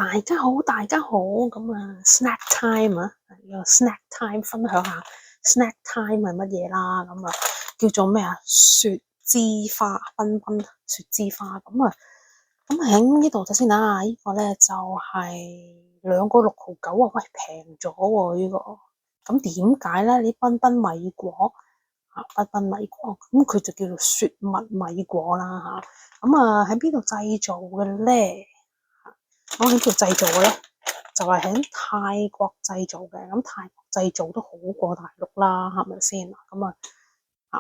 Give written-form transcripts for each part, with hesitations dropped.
大家好，大家好，咁啊，snack time 啊，有 snack time 分享下 snack time 係乜嘢啦，咁啊叫做咩啊？雪之花，繽紛雪之花，咁喺呢度睇先啦，呢個咧就係2個6.9啊，喂，平咗喎呢個，咁點解咧？呢繽紛米果啊，繽紛米果，咁佢就叫做雪蜜米果啦吓，咁啊喺邊度製造嘅咧？我喺度製造嘅咧，就係喺泰國製造嘅。咁泰國製造都好過大陸啦，係咪先？咁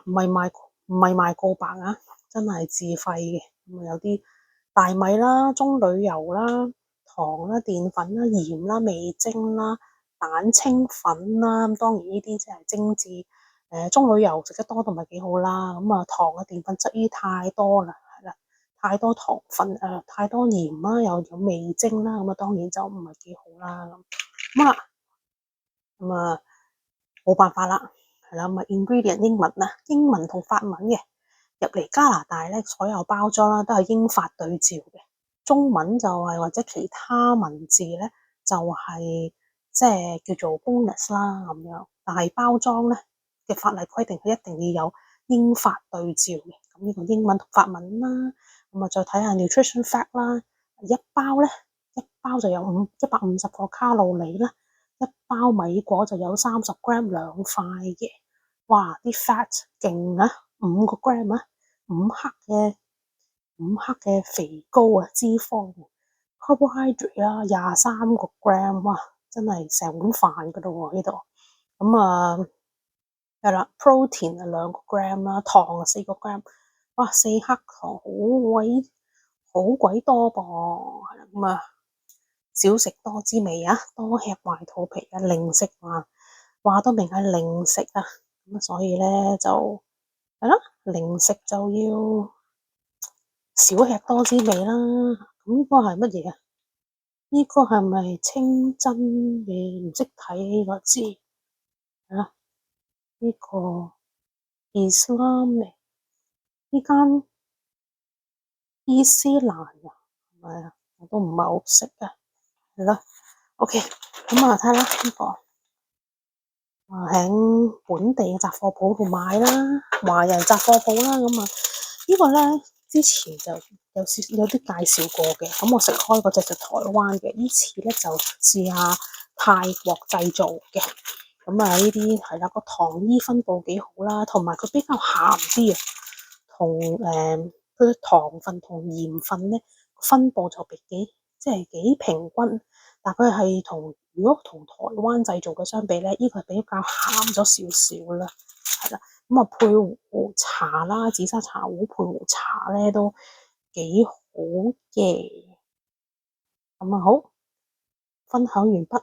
唔係賣告白啊，真係自費嘅。咁啊有啲大米啦、棕櫚油啦、糖啦、澱粉啦、鹽啦、味精啦、蛋清粉啦。咁當然呢啲即係精緻。棕櫚油食得多都唔係幾好啦。咁啊糖嘅澱粉質呢太多啦。太多糖分太多鹽啦，又有味精啦，咁啊當然就唔係幾好啦。咁啊冇辦法啦，係啦，咁啊 ingredient 英文同法文嘅入嚟加拿大咧，所有包裝啦都係英法對照嘅，中文就係或者其他文字咧就係即係叫做 bonus 啦咁樣，但係包裝咧嘅法例規定係一定要有英法對照嘅，咁呢個英文同法文啦。咁啊，再睇下 nutrition fact 啦，一包就有150個卡路里啦，一包米果就有30 gram 2塊嘅，哇！啲 fat 勁啊，5個 gram 啊，5克嘅肥膏啊，脂肪 carbohydrate 啊，23個 gram，哇！真係成碗飯噶咯喎呢度，咁啊係啦 ，protein 啊2個 gram 啦，糖啊4個 gram，哇！4克糖好鬼多噃，係啦，咁啊少食多滋味啊，多吃壞肚皮啊，零食話都明係零食啊，咁啊所以咧就係咯，零食就要少吃多滋味啦。咁呢個係乜嘢啊？呢個係咪清真嘅？唔識睇呢個字係啦，呢個 Islam 呢間伊斯蘭啊，係咪啊？我都唔係好識啊，係咯。OK，咁啊睇下啦，呢個喺本地嘅雜貨鋪度買啦，華人雜貨鋪啦，咁啊呢個咧之前就有啲介紹過嘅，咁我食開嗰隻就台灣嘅，呢次咧就試下泰國製造嘅，咁啊呢啲係啦，個糖衣分佈幾好啦，同埋佢比較鹹啲啊，同佢嘅糖分同鹽分咧分佈就即係幾平均。但佢係如果同台灣製造嘅相比咧，呢個係比較鹹咗少少啦，係啦。咁啊配壺茶啦，紫砂茶壺配壺茶咧都幾好嘅。咁啊好，分享完畢。